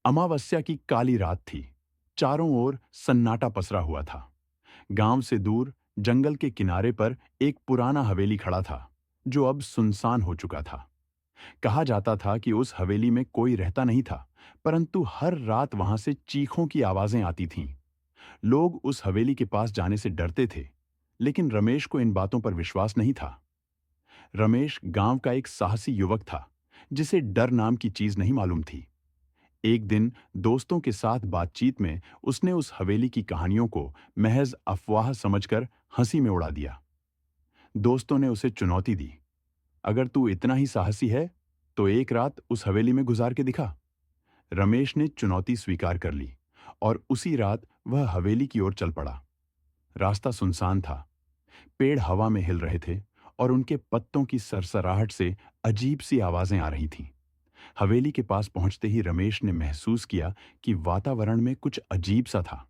अमावस्या की काली रात थी। चारों ओर सन्नाटा पसरा हुआ था। गांव से दूर जंगल के किनारे पर एक पुराना हवेली खड़ा था, जो अब सुनसान हो चुका था। कहा जाता था कि उस हवेली में कोई रहता नहीं था, परंतु हर रात वहां से चीखों की आवाजें आती थीं। लोग उस हवेली के पास जाने से डरते थे, लेकिन रमेश को इन बातों पर विश्वास नहीं था। रमेश गांव का एक साहसी युवक था, जिसे डर नाम की चीज नहीं मालूम थी। एक दिन दोस्तों के साथ बातचीत में उसने उस हवेली की कहानियों को महज अफवाह समझकर हंसी में उड़ा दिया। दोस्तों ने उसे चुनौती दी, अगर तू इतना ही साहसी है तो एक रात उस हवेली में गुजार के दिखा। रमेश ने चुनौती स्वीकार कर ली और उसी रात वह हवेली की ओर चल पड़ा। रास्ता सुनसान था, पेड़ हवा में हिल रहे थे और उनके पत्तों की सरसराहट से अजीब सी आवाजें आ रही थीं। हवेली के पास पहुंचते ही रमेश ने महसूस किया कि वातावरण में कुछ अजीब सा था,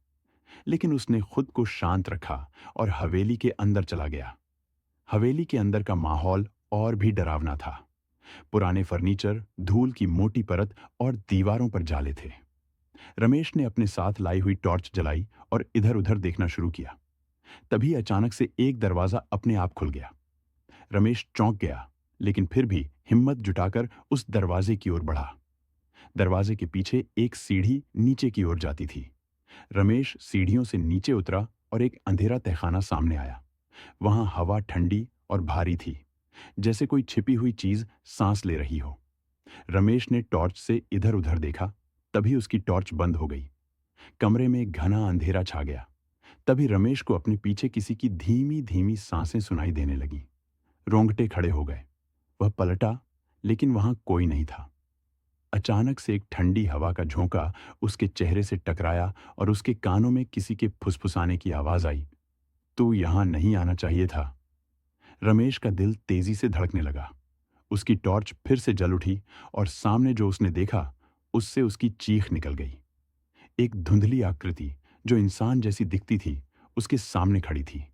लेकिन उसने खुद को शांत रखा और हवेली के अंदर चला गया। हवेली के अंदर का माहौल और भी डरावना था। पुराने फर्नीचर, धूल की मोटी परत और दीवारों पर जाले थे। रमेश ने अपने साथ लाई हुई टॉर्च जलाई और इधर-उधर देखना शुरू किया। तभी अचानक से एक दरवाजा अपने आप खुल गया। रमेश चौंक गया, लेकिन फिर भी हिम्मत जुटाकर उस दरवाजे की ओर बढ़ा। दरवाजे के पीछे एक सीढ़ी नीचे की ओर जाती थी। रमेश सीढ़ियों से नीचे उतरा और एक अंधेरा तहखाना सामने आया। वहां हवा ठंडी और भारी थी, जैसे कोई छिपी हुई चीज सांस ले रही हो। रमेश ने टॉर्च से इधर उधर देखा, तभी उसकी टॉर्च बंद हो गई। कमरे में घना अंधेरा छा गया। तभी रमेश को अपने पीछे किसी की धीमी धीमी सांसें सुनाई देने लगीं। रोंगटे खड़े हो गए। वह पलटा, लेकिन वहां कोई नहीं था। अचानक से एक ठंडी हवा का झोंका उसके चेहरे से टकराया और उसके कानों में किसी के फुसफुसाने की आवाज आई, तू यहां नहीं आना चाहिए था। रमेश का दिल तेजी से धड़कने लगा। उसकी टॉर्च फिर से जल उठी और सामने जो उसने देखा, उससे उसकी चीख निकल गई। एक धुंधली आकृति, जो इंसान जैसी दिखती थी, उसके सामने खड़ी थी।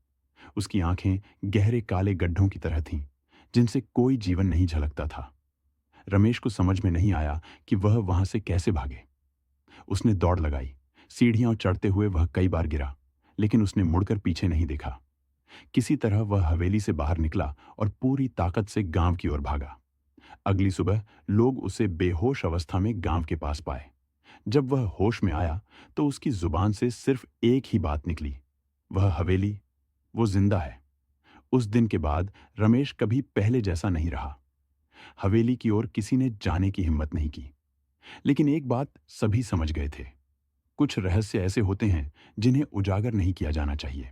उसकी आंखें गहरे काले गड्ढों की तरह थीं, जिनसे कोई जीवन नहीं झलकता था। रमेश को समझ में नहीं आया कि वह वहां से कैसे भागे। उसने दौड़ लगाई। सीढ़ियां चढ़ते हुए वह कई बार गिरा, लेकिन उसने मुड़कर पीछे नहीं देखा। किसी तरह वह हवेली से बाहर निकला और पूरी ताकत से गांव की ओर भागा। अगली सुबह लोग उसे बेहोश अवस्था में गांव के पास पाए। जब वह होश में आया तो उसकी जुबान से सिर्फ एक ही बात निकली, वह हवेली, वो जिंदा है। उस दिन के बाद रमेश कभी पहले जैसा नहीं रहा। हवेली की ओर किसी ने जाने की हिम्मत नहीं की। लेकिन एक बात सभी समझ गए थे, कुछ रहस्य ऐसे होते हैं जिन्हें उजागर नहीं किया जाना चाहिए।